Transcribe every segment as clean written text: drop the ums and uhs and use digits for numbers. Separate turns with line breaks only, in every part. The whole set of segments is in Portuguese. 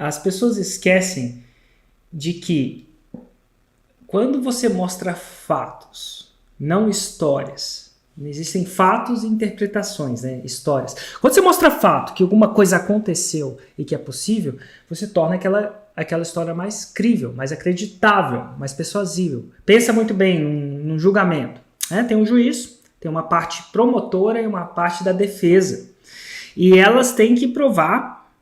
As pessoas esquecem de que quando você mostra fatos, não histórias, existem fatos e interpretações, né? Histórias. Quando você mostra fato, que alguma coisa aconteceu e que é possível, você torna aquela história mais crível, mais acreditável, mais persuasível. Pensa muito bem num julgamento. Né? Tem um juiz, tem uma parte promotora e uma parte da defesa. E elas têm que provar,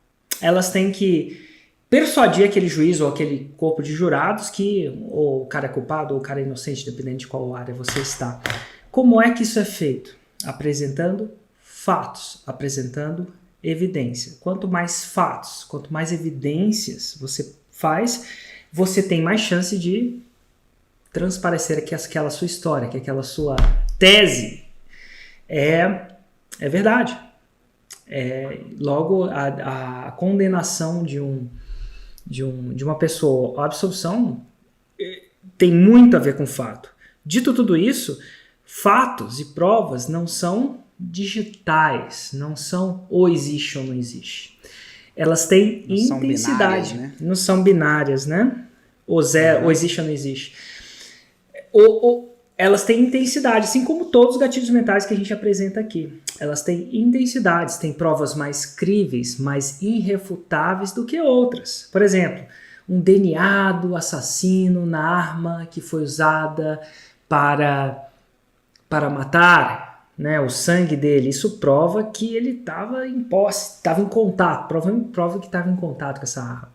elas têm que persuadir aquele juiz ou aquele corpo de jurados que ou o cara é culpado ou o cara é inocente, dependendo de qual área você está. Como é que isso é feito? Apresentando fatos, apresentando evidência. Quanto mais fatos, quanto mais evidências você faz, você tem mais chance de transparecer que aquela sua história, que aquela sua tese é verdade. Logo, a condenação de uma pessoa, a absolvição tem muito a ver com fato. Dito tudo isso, fatos e provas não são digitais, não são ou existe ou não existe. Elas têm não intensidade, binárias, né? Não são binárias, né? Ou zero, ou existe ou não existe. Elas têm intensidade, assim como todos os gatilhos mentais que a gente apresenta aqui. Elas têm intensidades, têm provas mais críveis, mais irrefutáveis do que outras. Por exemplo, um DNA do assassino na arma que foi usada para matar, né, o sangue dele. Isso prova que ele estava em posse, estava em contato, prova que estava em contato com essa arma.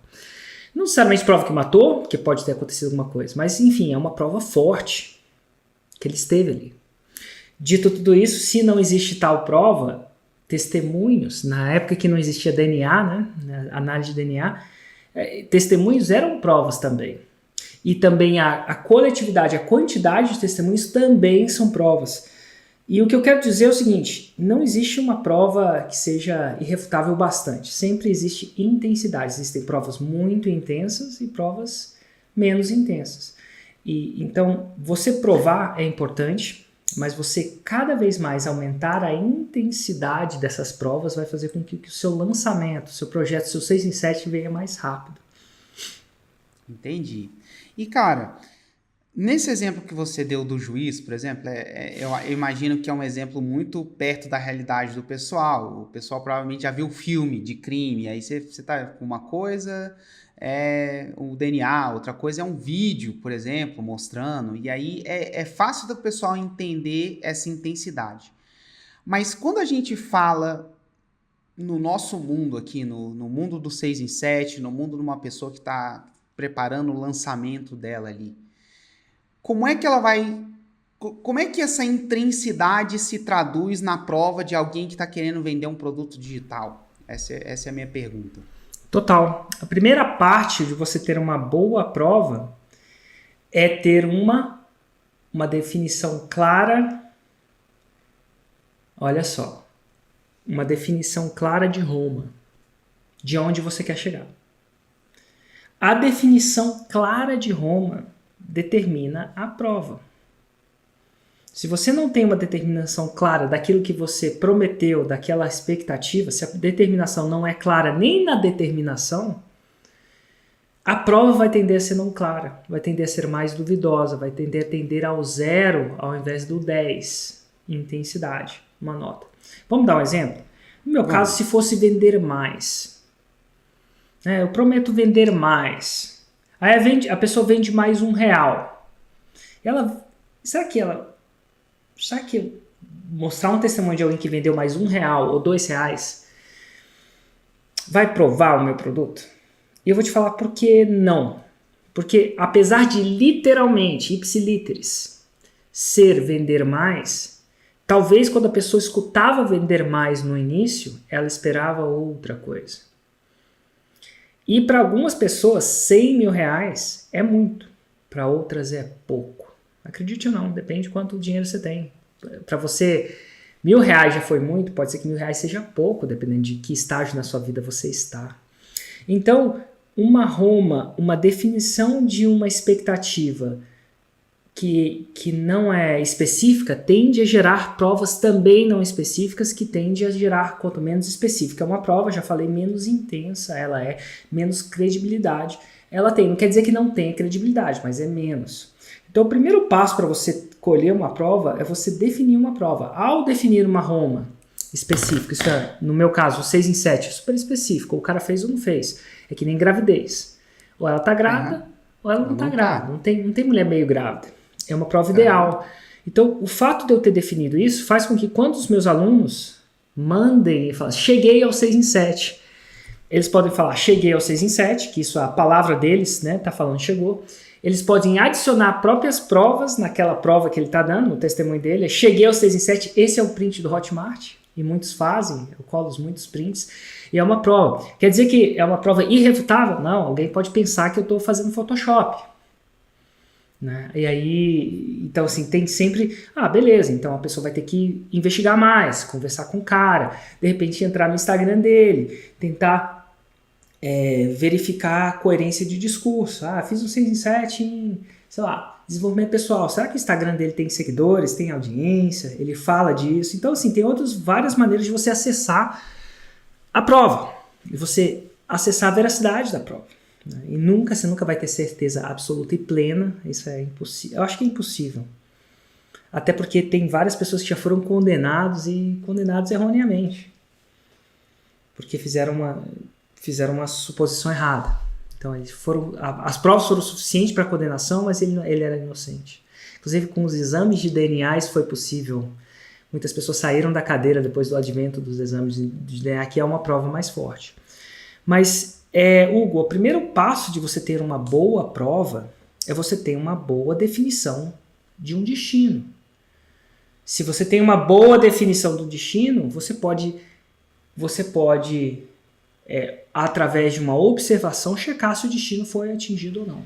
Não necessariamente prova que matou, porque pode ter acontecido alguma coisa, mas enfim, é uma prova forte que ele esteve ali. Dito tudo isso, se não existe tal prova, testemunhos, na época que não existia DNA, né, análise de DNA, testemunhos eram provas também. E também a coletividade, a quantidade de testemunhos também são provas. E o que eu quero dizer é o seguinte, não existe uma prova que seja irrefutável bastante. Sempre existe intensidade. Existem provas muito intensas e provas menos intensas. E então, você provar é importante, mas você cada vez mais aumentar a intensidade dessas provas vai fazer com que o seu lançamento, seu projeto, seu 6 em 7 venha mais rápido.
Entendi. E, cara, nesse exemplo que você deu do juiz, por exemplo, eu imagino que é um exemplo muito perto da realidade do pessoal. O pessoal provavelmente já viu filme de crime, aí você tá com uma coisa, o DNA, outra coisa é um vídeo, por exemplo, mostrando, e aí é fácil do pessoal entender essa intensidade. Mas quando a gente fala no nosso mundo aqui, no mundo do 6 em 7, no mundo de uma pessoa que está preparando o lançamento dela ali, como é que essa intensidade se traduz na prova de alguém que está querendo vender um produto digital? Essa é a minha pergunta.
Total. A primeira parte de você ter uma boa prova é ter uma definição clara. Olha só. Uma definição clara de Roma. De onde você quer chegar. A definição clara de Roma determina a prova. Se você não tem uma determinação clara daquilo que você prometeu, daquela expectativa, se a determinação não é clara nem na determinação, a prova vai tender a ser não clara, vai tender a ser mais duvidosa, vai tender a tender ao 0 ao invés do 10 em intensidade, uma nota. Vamos dar um exemplo? No meu caso, se fosse vender mais. Eu prometo vender mais. Aí a pessoa vende mais R$1. Será que mostrar um testemunho de alguém que vendeu mais R$1 ou R$2 vai provar o meu produto? E eu vou te falar por que não. Porque apesar de literalmente, ipsiliteris, ser vender mais, talvez quando a pessoa escutava vender mais no início, ela esperava outra coisa. E para algumas pessoas, R$100.000 é muito. Para outras é pouco. Acredite ou não, depende de quanto dinheiro você tem. Para você, R$1.000 já foi muito, pode ser que R$1.000 seja pouco, dependendo de que estágio na sua vida você está. Então, uma definição de uma expectativa que não é específica tende a gerar provas também não específicas que tende a gerar, quanto menos específica é uma prova, já falei, menos intensa ela é, menos credibilidade ela tem. Não quer dizer que não tenha credibilidade, mas é menos. Então o primeiro passo para você colher uma prova é você definir uma prova. Ao definir uma Roma específica, isso é, no meu caso, 6 em 7, é super específico, o cara fez ou não fez. É que nem gravidez. Ou ela tá grávida, ou ela não tá grávida. Não tem mulher meio grávida. É uma prova ideal. Então, o fato de eu ter definido isso faz com que quando os meus alunos mandem e falem, cheguei ao 6 em 7, eles podem falar, cheguei ao 6 em 7, que isso é a palavra deles, né, tá falando chegou. Eles podem adicionar próprias provas naquela prova que ele tá dando, no testemunho dele. Cheguei ao 6 em 7, esse é o print do Hotmart, e muitos fazem, eu colo muitos prints, e é uma prova. Quer dizer que é uma prova irrefutável? Não, alguém pode pensar que eu estou fazendo Photoshop. Né? E aí, então assim, tem sempre, beleza, então a pessoa vai ter que investigar mais, conversar com o cara, de repente entrar no Instagram dele, tentar verificar a coerência de discurso. Fiz um 6 em 7 em, sei lá, desenvolvimento pessoal. Será que o Instagram dele tem seguidores, tem audiência? Ele fala disso? Então assim, tem várias maneiras de você acessar a prova, e você acessar a veracidade da prova. E você nunca vai ter certeza absoluta e plena, isso é impossível. Eu acho que é impossível. Até porque tem várias pessoas que já foram condenados e condenados erroneamente. Porque fizeram uma suposição errada. Então as provas foram suficientes para a condenação, mas ele era inocente. Inclusive com os exames de DNA isso foi possível. Muitas pessoas saíram da cadeira depois do advento dos exames de DNA, que é uma prova mais forte. Mas Hugo, o primeiro passo de você ter uma boa prova é você ter uma boa definição de um destino. Se você tem uma boa definição do destino, você pode através de uma observação, checar se o destino foi atingido ou não.